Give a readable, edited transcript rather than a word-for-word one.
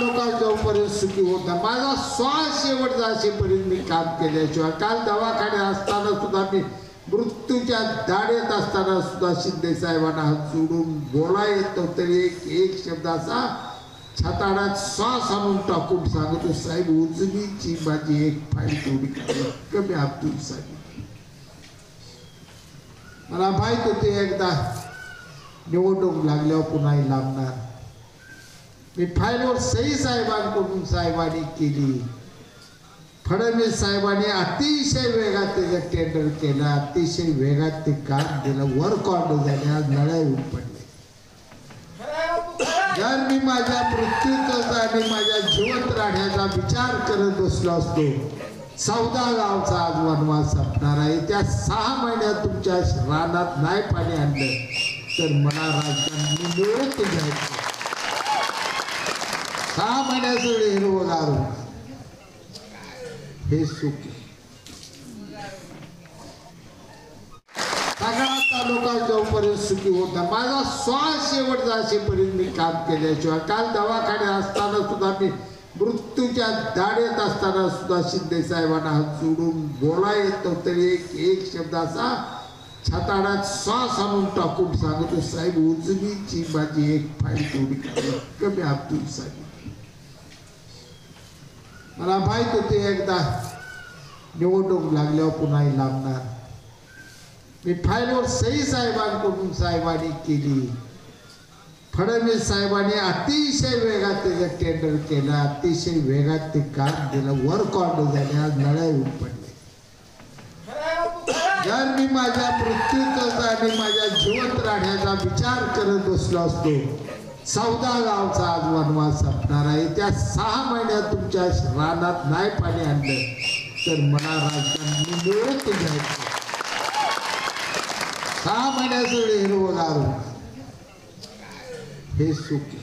तालुका जोपर्यंत सुखी होत नाही, माझा श्वास शेवटचा असेपर्यंत मी काम केल्याशिवाय. काल दवाखान्यात असताना सुद्धा मी मृत्यूच्या दाढेत असताना सुद्धा शिंदे साहेबांना हात जोडून बोला येतो तरी एक शब्द असा छाताडात श्वास आणून टाकून सांगतो, साहेब उजवीची माझी एक फाईल तेवढी कमी अब्दुल साहेब. मला माहित होते एकदा निवडणूक लागल्यावर पुन्हा लांबणार. मी फाईलवर सही साहेबांकडून साहेबांनी केली. फडणवीस साहेबांनी अतिशय वेगात त्याचं टेंडर केलं, अतिशय वेगात ते काम दिलं, वर्क ऑर्डर झाले, आज लढाई होऊन पडले. जर मी माझ्या मृत्यूचा आणि माझ्या जिवंत राहण्याचा विचार करत बसलो असतो, 14 गावचा आज वनवास संपणार आहे. त्या 6 महिन्यात तुमच्या रानात नाही पाणी आणलं तर मला राजकारण निवृत्त घ्यायचं. 6 महिन्याचं हिरवगार हे सुख. सगळा तालुका जोपर्यंत सुखी होत नाही, माझा श्वास शेवटचा असेपर्यंत मी काम केल्याशिवाय. काल दवाखान्यात असताना सुद्धा मी मृत्यूच्या दाढेत असताना सुद्धा शिंदे साहेबांना हात जोडून बोला येतो तरी एक शब्द असा छाताडात श्वास आणून टाकून सांगतो, साहेब उजवीची माझी एक फाईल तेवढी कमी अब्दुल साहेब. मला माहित होते एकदा निवडणूक लागल्यावर पुन्हा लांबणार. मी फाईलवर सही साहेबांकडून साहेबांनी केली. फडणवीस साहेबांनी अतिशय वेगात त्याचं टेंडर केलं, अतिशय वेगात ते काम दिलं, वर्क ऑर्डर झाले, आज लढाई होऊन पडले. जर मी माझ्या मृत्यूचा आणि माझ्या जिवंत राहण्याचा विचार करत बसलो असतो, 14 गावचा आज वनवास संपणार आहे. त्या 6 महिन्यात तुमच्या रानात नाही पाणी आणलं तर मला राजकारण निवृत्त घ्यायचं. 6 महिन्याचं हिरवगार हे सुख.